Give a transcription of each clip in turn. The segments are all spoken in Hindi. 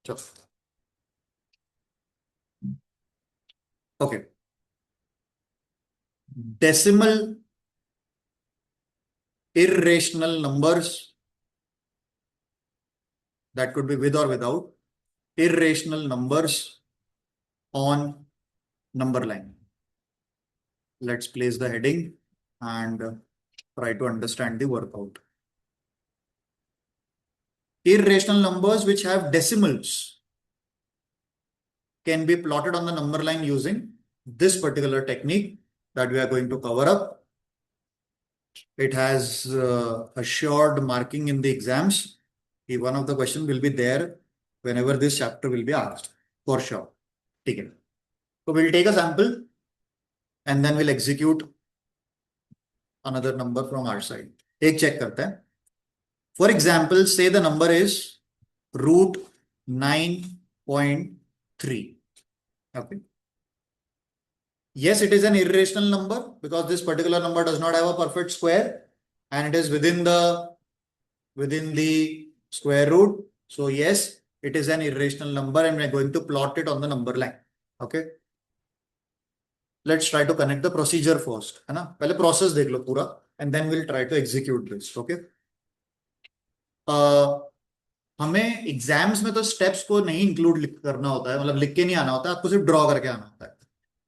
चलो okay. Decimal irrational numbers, that could be with or without, irrational numbers on number line. Let's place the heading and try to understand the workout. Irrational numbers which have decimals can be plotted on the number line using this particular technique that we are going to cover up. It has assured marking in the exams. One of the question will be there whenever this chapter will be asked, for sure. Okay. So we'll take a sample and then we'll execute another number from our side. एक check करते हैं. For example, say the number is root 9.3. Okay. Yes, it is an irrational number because this particular number does not have a perfect square and it is within the square root. So yes, it is an irrational number and we are going to plot it on the number line. Okay. Let's try to connect the procedure first, है ना? पहले process देख लो पूरा and then we'll try to execute this. Okay. हमें एग्जाम्स में तो स्टेप्स को नहीं इंक्लूड करना होता है, मतलब लिख के नहीं आना होता है, आपको सिर्फ ड्रॉ करके आना होता है.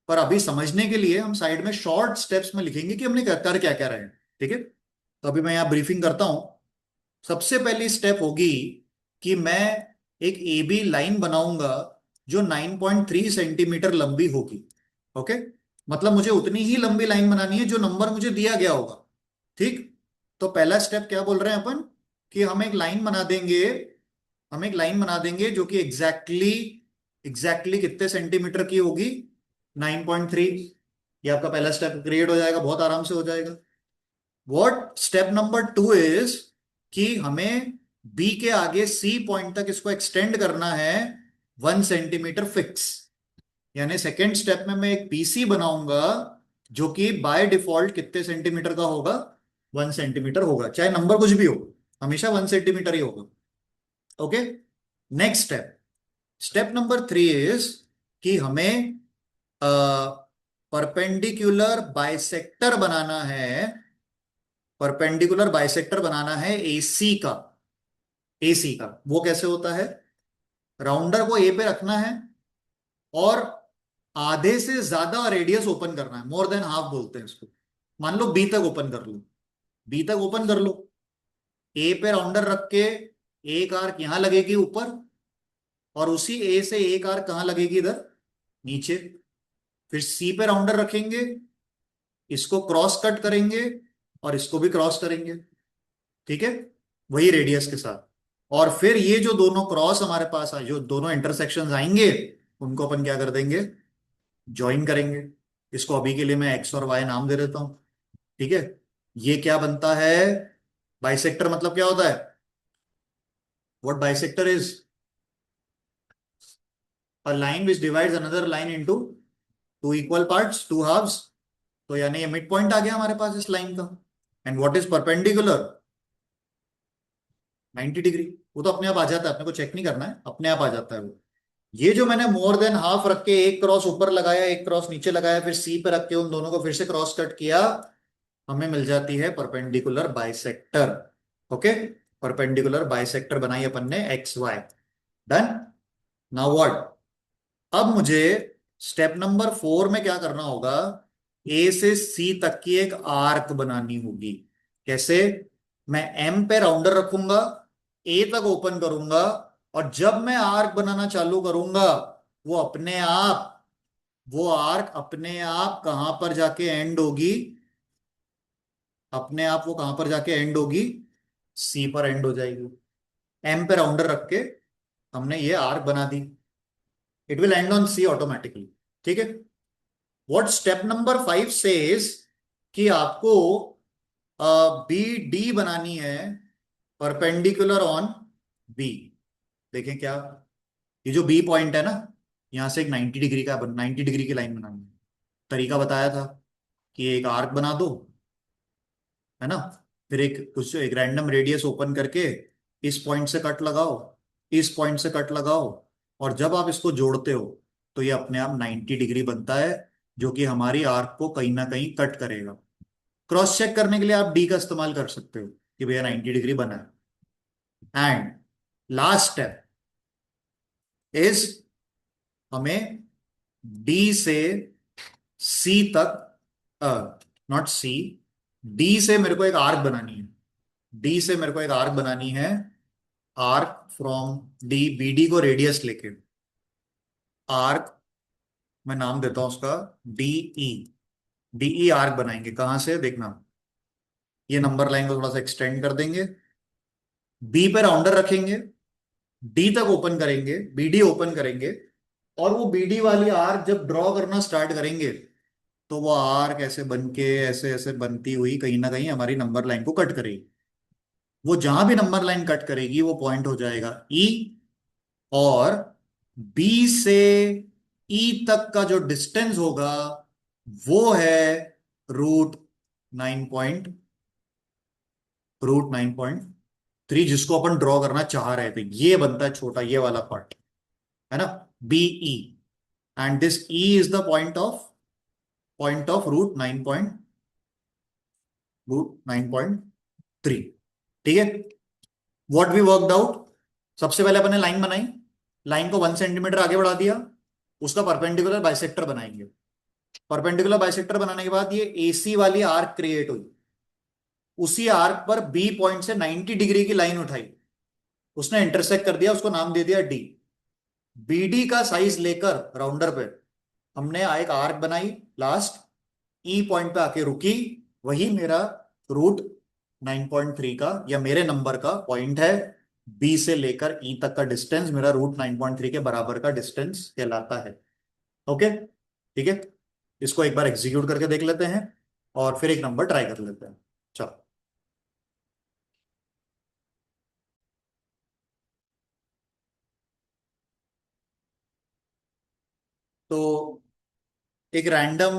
पर अभी समझने के लिए हम साइड में शॉर्ट स्टेप्स में लिखेंगे कि हमने कर क्या क्या रहे हैं. ठीक है. तो अभी मैं यहाँ ब्रीफिंग करता हूं. सबसे पहली स्टेप होगी कि मैं एक ए बी लाइन बनाऊंगा जो 9.3 सेंटीमीटर लंबी होगी. ओके. मतलब मुझे उतनी ही लंबी लाइन बनानी है जो नंबर मुझे दिया गया होगा. ठीक. तो पहला स्टेप क्या बोल रहे हैं अपन कि हम एक लाइन बना देंगे जो कि एग्जैक्टली कितने सेंटीमीटर की होगी, 9.3. ये आपका पहला स्टेप क्रिएट हो जाएगा, बहुत आराम से हो जाएगा. व्हाट स्टेप नंबर 2 इज कि हमें बी के आगे सी पॉइंट तक इसको एक्सटेंड करना है 1 सेंटीमीटर फिक्स. यानी सेकेंड स्टेप में मैं एक पीसी बनाऊंगा जो कि बाय डिफॉल्ट कितने सेंटीमीटर का होगा, 1 सेंटीमीटर होगा. चाहे नंबर कुछ भी हो, हमेशा 1 सेंटीमीटर ही होगा. Okay. Next step number 3 is कि हमें परपेंडिकुलर बाइसेक्टर बनाना है एसी का. वो कैसे होता है? राउंडर को ए पे रखना है और आधे से ज्यादा रेडियस ओपन करना है, मोर देन हाफ बोलते हैं इसको. मान लो बी तक ओपन कर लो. ए पे राउंडर रख के एक आर्क यहां लगेगी ऊपर और उसी ए से एक आर्क कहां लगेगी, इधर नीचे. फिर सी पे राउंडर रखेंगे, इसको क्रॉस कट करेंगे और इसको भी क्रॉस करेंगे. ठीक है. वही रेडियस के साथ. और फिर ये जो दोनों क्रॉस हमारे पास जो दोनों इंटरसेक्शन आएंगे उनको अपन क्या कर देंगे, ज्वाइन करेंगे. इसको अभी के लिए मैं एक्स और वाई नाम दे देता हूं. ठीक है. ये क्या बनता है? बाइसेक्टर मतलब क्या होता है? What bisector is? A line which divides another line into two equal parts, two halves. तो यानी ये मिड पॉइंट आ गया हमारे पास इस लाइन का. And what is perpendicular? 90 degree. वो तो अपने आप आ जाता है, अपने को चेक नहीं करना है, अपने आप आ जाता है वो. ये जो मैंने मोर देन हाफ रख के एक क्रॉस ऊपर लगाया, एक क्रॉस नीचे लगाया, फिर सी पे रख के उन दोनों को फिर से क्रॉस कट किया, हमें मिल जाती है perpendicular bisector. Okay. Perpendicular bisector बनाई अपन ने X Y. Done. Now what? अब मुझे स्टेप नंबर 4 में क्या करना होगा? ए से सी तक की एक आर्क बनानी होगी. कैसे? मैं एम पे राउंडर रखूंगा, ए तक ओपन करूंगा और जब मैं आर्क बनाना चालू करूंगा वो आर्क अपने आप कहां पर जाके एंड होगी? सी पर एंड हो जाएगी. एम पे राउंडर रख के हमने ये आर्क बना दी. It will end on C automatically. ठीक है. व्हाट स्टेप नंबर 5 सेज कि आपको बी डी बनानी है परपेंडिकुलर ऑन बी. देखें क्या, ये जो बी पॉइंट है ना, यहां से एक 90 डिग्री की लाइन बनानी है. तरीका बताया था कि एक आर्क बना दो, है ना. फिर एक रैंडम रेडियस ओपन करके इस पॉइंट से कट लगाओ, इस पॉइंट से कट लगाओ और जब आप इसको जोड़ते हो तो ये अपने आप 90 डिग्री बनता है, जो कि हमारी आर्क को कहीं ना कहीं कट करेगा। क्रॉस चेक करने के लिए आप डी का इस्तेमाल कर सकते हो कि भैया 90 डिग्री बना है। एंड लास्ट स्टेप इज, हमें डी से सी तक, नॉट सी, डी से मेरे को एक आर्क बनानी है। डी से मेरे को एक आर्क बनानी है, आर्क फ्रॉम डी, बीडी को रेडियस लेके आर्क, मैं नाम देता हूं उसका डीई। डीई आर्क बनाएंगे कहां से देखना, ये नंबर लाइन को थोड़ा सा एक्सटेंड कर देंगे, बी पे राउंडर रखेंगे, डी तक ओपन करेंगे, बीडी ओपन करेंगे, और वो बीडी वाली आर्क जब ड्रॉ करना स्टार्ट करेंगे तो वो आर्क ऐसे बन के ऐसे ऐसे बनती हुई कहीं ना कहीं हमारी नंबर लाइन को कट करेगी। वो जहां भी नंबर लाइन कट करेगी वो पॉइंट हो जाएगा ई, और बी से ई तक का जो डिस्टेंस होगा वो है रूट 9.3, जिसको अपन ड्रॉ करना चाह रहे थे। ये बनता है छोटा ये वाला पार्ट, है ना, B E. And this E is the point of root 9.3। ठीक है, व्हाट वी वर्कड आउट, सबसे पहले अपने लाइन बनाई, लाइन को 1 सेंटीमीटर आगे बढ़ा दिया, उसका परपेंडिकुलर बाइसेक्टर बनाएंगे। परपेंडिकुलर बाइसेक्टर बनाने के बाद ये एसी वाली आर्क क्रिएट हुई, उसी आर्क पर बी पॉइंट से 90 डिग्री की लाइन उठाई, उसने इंटरसेक्ट कर दिया, उसको नाम दे दिया डी। बीडी का साइज लेकर राउंडर पे हमने एक आर्क बनाई, लास्ट ई पॉइंट पे आके रुकी, वही मेरा रूट 9.3 का या मेरे नंबर का पॉइंट है। बी से लेकर ई तक का डिस्टेंस मेरा रूट 9.3 के बराबर का डिस्टेंस कहलाता है। ओके, ठीक है, इसको एक बार एग्जीक्यूट करके देख लेते हैं और फिर एक नंबर ट्राई कर लेते हैं। चलो, तो एक रैंडम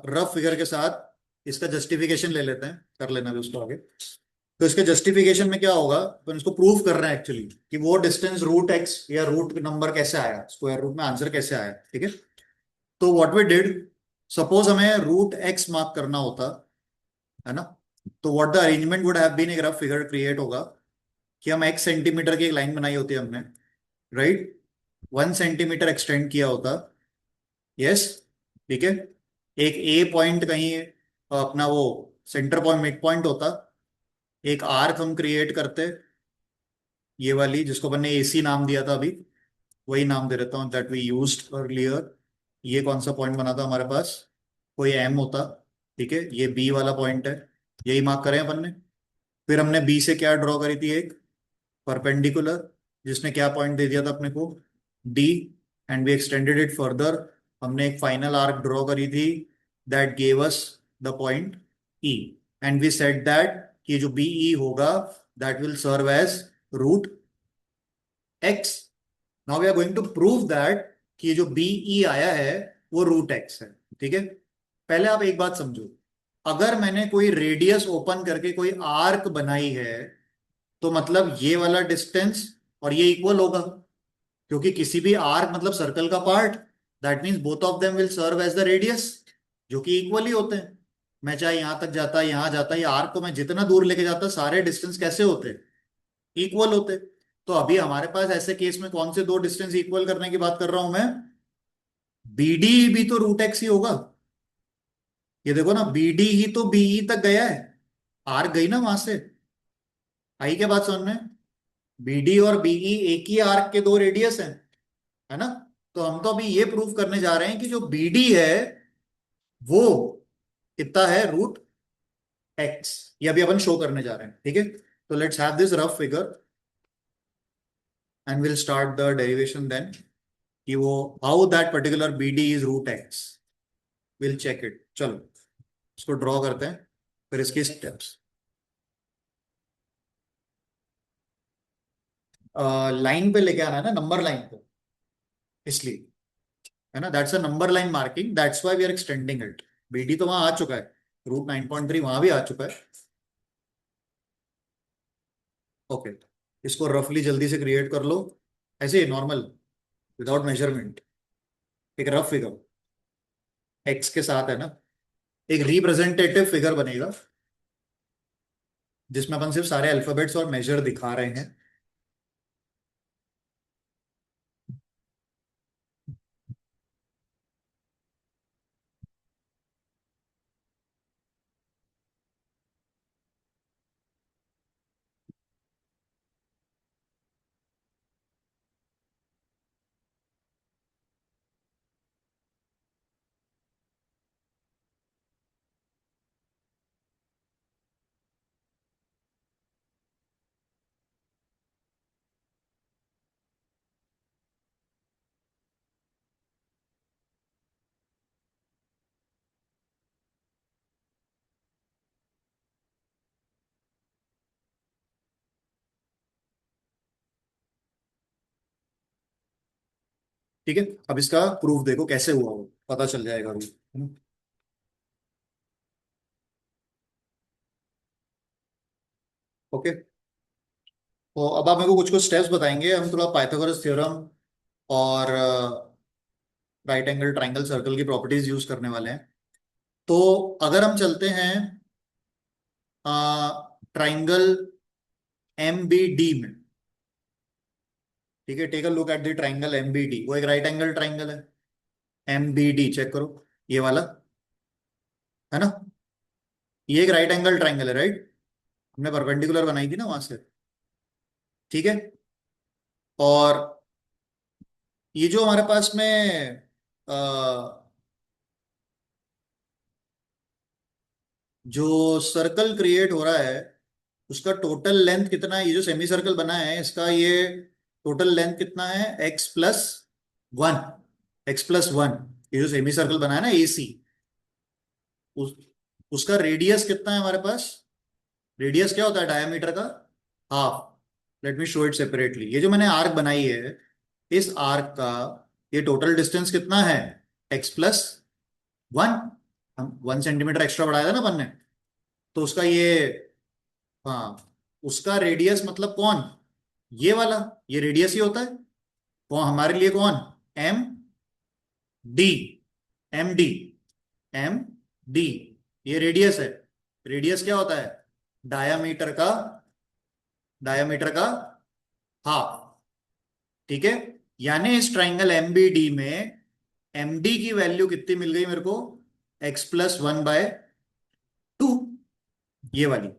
रफ फिगर के साथ इसका जस्टिफिकेशन ले लेते हैं, कर लेना भी उसको आगे। तो इसके जस्टिफिकेशन में क्या होगा, तो इसको प्रूव कर रहे हैं एक्चुअली कि वो डिस्टेंस रूट एक्स या रूट नंबर कैसे आया, स्क्वायर रूट में आंसर कैसे आया। ठीक है, तो व्हाट वी डिड, सपोज हमें रूट एक्स मार्क करना होता है ना, तो what the arrangement would have been, एक रफ फिगर क्रिएट होगा कि हम एक्स सेंटीमीटर की एक लाइन बनाई होती है हमने, राइट, 1 सेंटीमीटर एक्सटेंड किया होता। यस, ठीक है, एक ए पॉइंट कहीं अपना वो सेंटर पॉइंट मिड पॉइंट होता, एक आर्क हम क्रिएट करते, ये वाली जिसको मैंने एसी नाम दिया था अभी, वही नाम दे देता हूँ दैट वी यूज्ड अर्लियर। ये कौन सा पॉइंट बना था हमारे पास, कोई एम होता, ठीक है, ये बी वाला पॉइंट है, यही मार्क करें अपन ने। फिर हमने बी से क्या ड्रॉ करी थी, एक परपेंडिकुलर, जिसने क्या पॉइंट दे दिया था अपने को, D, and we extended it further, हमने एक फाइनल आर्क ड्रॉ करी थी that gave us the point E, and we said that कि जो बीई होगा that will serve as root X. Now we are going to prove that कि ये जो बीई आया है वो रूट एक्स है। ठीक है, पहले आप एक बात समझो, अगर मैंने कोई रेडियस ओपन करके कोई आर्क बनाई है तो मतलब ये वाला डिस्टेंस और ये इक्वल होगा, क्योंकि किसी भी आर्क मतलब सर्कल का part, that means both of them will serve as the radius, जो कि इक्वल ही होते हैं। मैं चाहे यहां तक जाता, यहां जाता, ये आर्क को मैं जितना दूर लेके जाता, सारे डिस्टेंस कैसे होते, इक्वल होते। तो अभी हमारे पास ऐसे केस में कौन से दो डिस्टेंस इक्वल करने की बात कर रहा हूं मैं, बीडी भी तो रूट एक्स ही होगा। ये देखो ना, बीडी ही तो बीई तक गया है, आर्क गई ना वहां से, आई क्या बात समझ में, बीडी और बीई एक ही आर्क के दो रेडियस हैं, है ना। तो हम तो अभी ये प्रूव करने जा रहे हैं कि जो बीडी है वो कितना है, रूट एक्स, ये अभी अपन शो करने जा रहे हैं। ठीक है, तो let's have this rough figure and will start the derivation then, कि वो how that particular B D is root X, will check it. चलो इसको ड्रॉ करते हैं, फिर इसके स्टेप्स। लाइन पे लेके आना है ना, नंबर लाइन पे, इसलिए, है ना, that's a number line marking, that's why we are extending it. B D तो वहां आ चुका है, रूट 9.3 वहां भी आ चुका है। ओके, इसको रफली जल्दी से क्रिएट कर लो, ऐसे ही नॉर्मल, विदाउट मेजरमेंट, एक रफ फिगर एक्स के साथ है ना, एक रिप्रेजेंटेटिव फिगर बनेगा जिसमें अपन सिर्फ सारे अल्फाबेट्स और मेजर दिखा रहे हैं। ठीक है, अब इसका प्रूफ देखो कैसे हुआ वो पता चल जाएगा अभी, है ना। ओके, तो अब आप मेरे को कुछ कुछ स्टेप्स बताएंगे, हम थोड़ा पाइथागोरस थ्योरम और राइट एंगल ट्राइंगल सर्कल की प्रॉपर्टीज यूज करने वाले हैं। तो अगर हम चलते हैं ट्राइंगल एम बी डी में, ठीक है, take a look at the triangle M B D, वो एक राइट एंगल ट्राइंगल है। एम बी डी चेक करो, ये वाला, है ना, ये एक राइट एंगल ट्राइंगल है, राइट। हमने परपेंडिकुलर बनाई थी ना वहां से, ठीक है। और ये जो हमारे पास में जो सर्कल क्रिएट हो रहा है उसका टोटल लेंथ कितना है, ये जो सेमी सर्कल बना है इसका ये टोटल लेंथ कितना है, x+1, x+1। ये जो सेमी सर्कल बना है ना AC, उस, उसका रेडियस कितना है हमारे पास। रेडियस क्या होता है डायमीटर का, half. Let me show it separately, ये जो मैंने आर्क बनाई है, इस आर्क का ये टोटल डिस्टेंस कितना है, x+1। हम 1 सेंटीमीटर एक्स्ट्रा बढ़ाया था ना अपन ने, तो उसका ये, हाँ, उसका रेडियस मतलब कौन, ये वाला, ये रेडियस ही होता है। कौन हमारे लिए, कौन, M D, M D, M D, ये रेडियस है। रेडियस क्या होता है, डायामीटर का, डायामीटर का हाफ, ठीक है। यानी इस ट्राइंगल एमबीडी में एमडी की वैल्यू कितनी मिल गई मेरे को, x+1/2, ये वाली,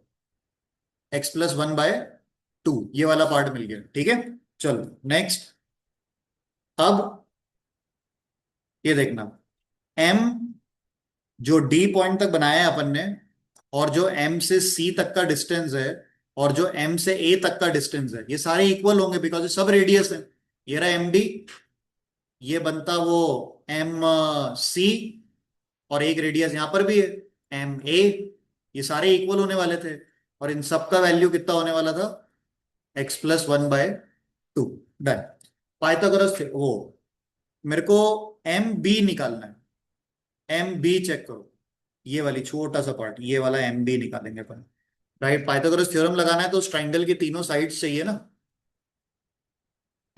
x+1/2, ये वाला पार्ट मिल गया, ठीक है। चलो नेक्स्ट, अब ये देखना, एम जो डी पॉइंट तक बनाया है अपन ने, और जो एम से सी तक का डिस्टेंस है, और जो एम से ए तक का डिस्टेंस है, ये सारे इक्वल होंगे बिकॉज ये सब रेडियस है। ये रहा एम डी, ये बनता वो एम सी, और एक रेडियस यहां पर भी है एम ए, ये सारे इक्वल होने वाले थे। और इन सब का वैल्यू कितना होने वाला था, x+1/2। डन। पाइथागोरस थे वो, मेरे को एम बी निकालना है। एम बी चेक करो, ये वाली छोटा सा पार्ट, ये वाला एम बी निकालेंगे अपन, राइट। पाइथागोरस थ्योरम लगाना है तो उस ट्राइंगल की तीनों साइड्स चाहिए ना।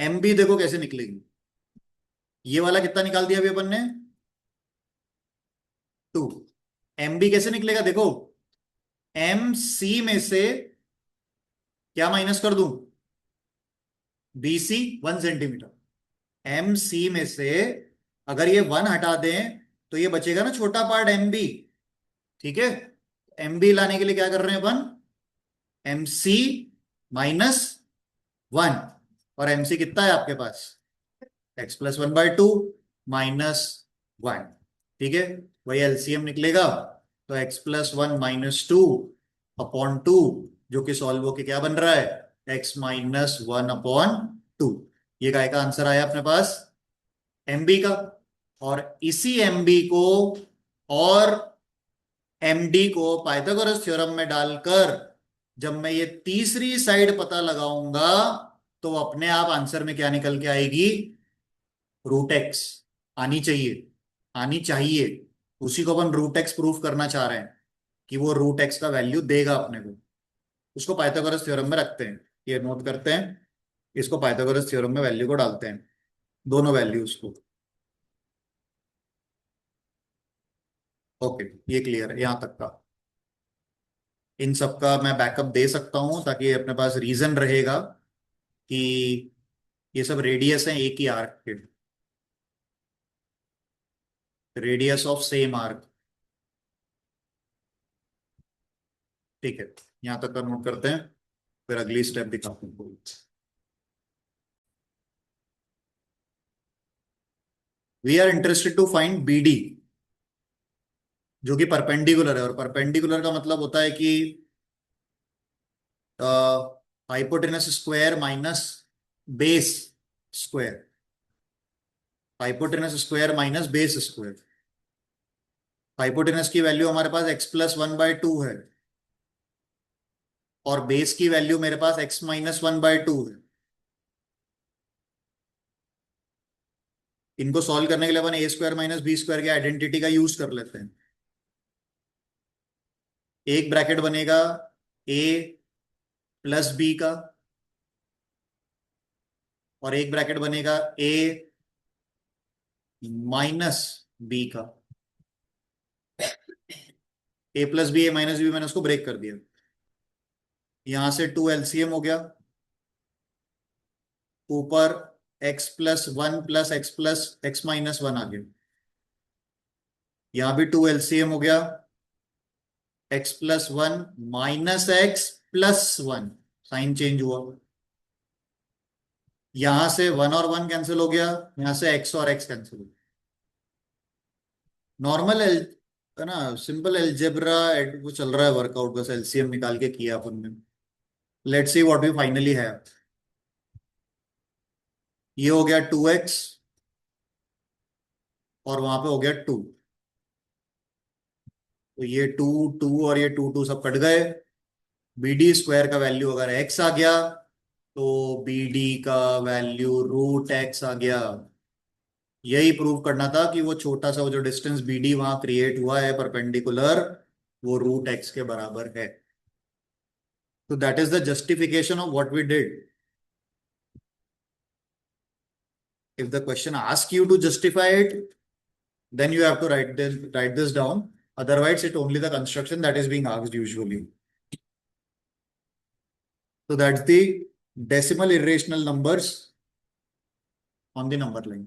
एम बी देखो कैसे निकलेगी, ये वाला कितना निकाल दिया अभी अपन ने, 2। एम बी कैसे निकलेगा देखो, एम सी में से क्या माइनस कर दूं, B C, 1 centimetre. M C में से अगर ये 1 हटा दें तो ये बचेगा ना छोटा पार्ट एम बी, ठीक है। एम बी लाने के लिए क्या कर रहे हैं अपन, एम सी -1, और एम सी कितना है आपके पास, x+1/2 -1, ठीक है। वही एलसीएम निकलेगा, तो x+1 - 2/2, जो कि सॉल्व होके क्या बन रहा है, x-1/2। ये काय का आंसर आया अपने पास, एमबी का। और इसी एमबी को और एमडी को पाइथागोरस थ्योरम में डालकर जब मैं ये तीसरी साइड पता लगाऊंगा, तो अपने आप आंसर में क्या निकल के आएगी, रूट x आनी चाहिए, आनी चाहिए। उसी को अपन रूट x प्रूफ करना चाह रहे हैं कि वो रूट x का वैल्यू देगा अपने को। उसको पाइथागोरस थ्योरम में रखते हैं, ये नोट करते हैं, इसको पाइथागोरस थ्योरम में वैल्यू को डालते हैं। दोनों वैल्यूज को। ओके, ये क्लियर है यहाँ तक का। इन सब का मैं बैकअप दे सकता हूं ताकि अपने पास रीजन रहेगा कि ये सब रेडियस है एक ही आर्क के, रेडियस ऑफ सेम आर्क। ठीक है, यहाँ तक का नोट करते हैं, फिर अगली स्टेप दिखाते हैं। We are interested to find B D, जो कि परपेंडिकुलर है, और परपेंडिकुलर का मतलब होता है कि hypotenuse square minus base square, hypotenuse square minus base square. Hypotenuse की वैल्यू हमारे पास x+1/2 है, और बेस की वैल्यू मेरे पास x-1/2 है। इनको सॉल्व करने के लिए अपन a² माइनस बी स्क्वायर के आइडेंटिटी का यूज कर लेते हैं। एक ब्रैकेट बनेगा a प्लस बी का, और एक ब्रैकेट बनेगा a माइनस बी का। a plus B, a minus B, मैंने उसको ब्रेक कर दिया। यहां से 2 एलसीएम हो गया, ऊपर x+1 प्लस x+x-1 आ गया। यहां भी 2 एलसीएम हो गया, x+1 minus x+1, sign change हुआ। यहां से 1 और 1 कैंसिल हो गया, यहां से x और x कैंसिल हो गया। नॉर्मल एल है ना, सिंपल एलजेब्रा वो चल रहा है वर्कआउट, बस एलसीएम निकाल के किया अपन ने। Let's see what we finally है। ये हो गया 2x, और वहां पे हो गया 2। तो ये 2 2 और ये 2 2 सब कट गए। बी डी स्क्वायर का वैल्यू अगर x आ गया, तो बी डी का वैल्यू √x आ गया। यही प्रूव करना था कि वो छोटा सा, वो जो डिस्टेंस बी डी वहां क्रिएट हुआ है परपेंडिकुलर, वो √x के बराबर है। तो that is the justification of what we did. If the question asks you to justify it, then you have to write this down. Otherwise, it's only the construction that is being asked usually. So that's the decimal irrational numbers on the number line.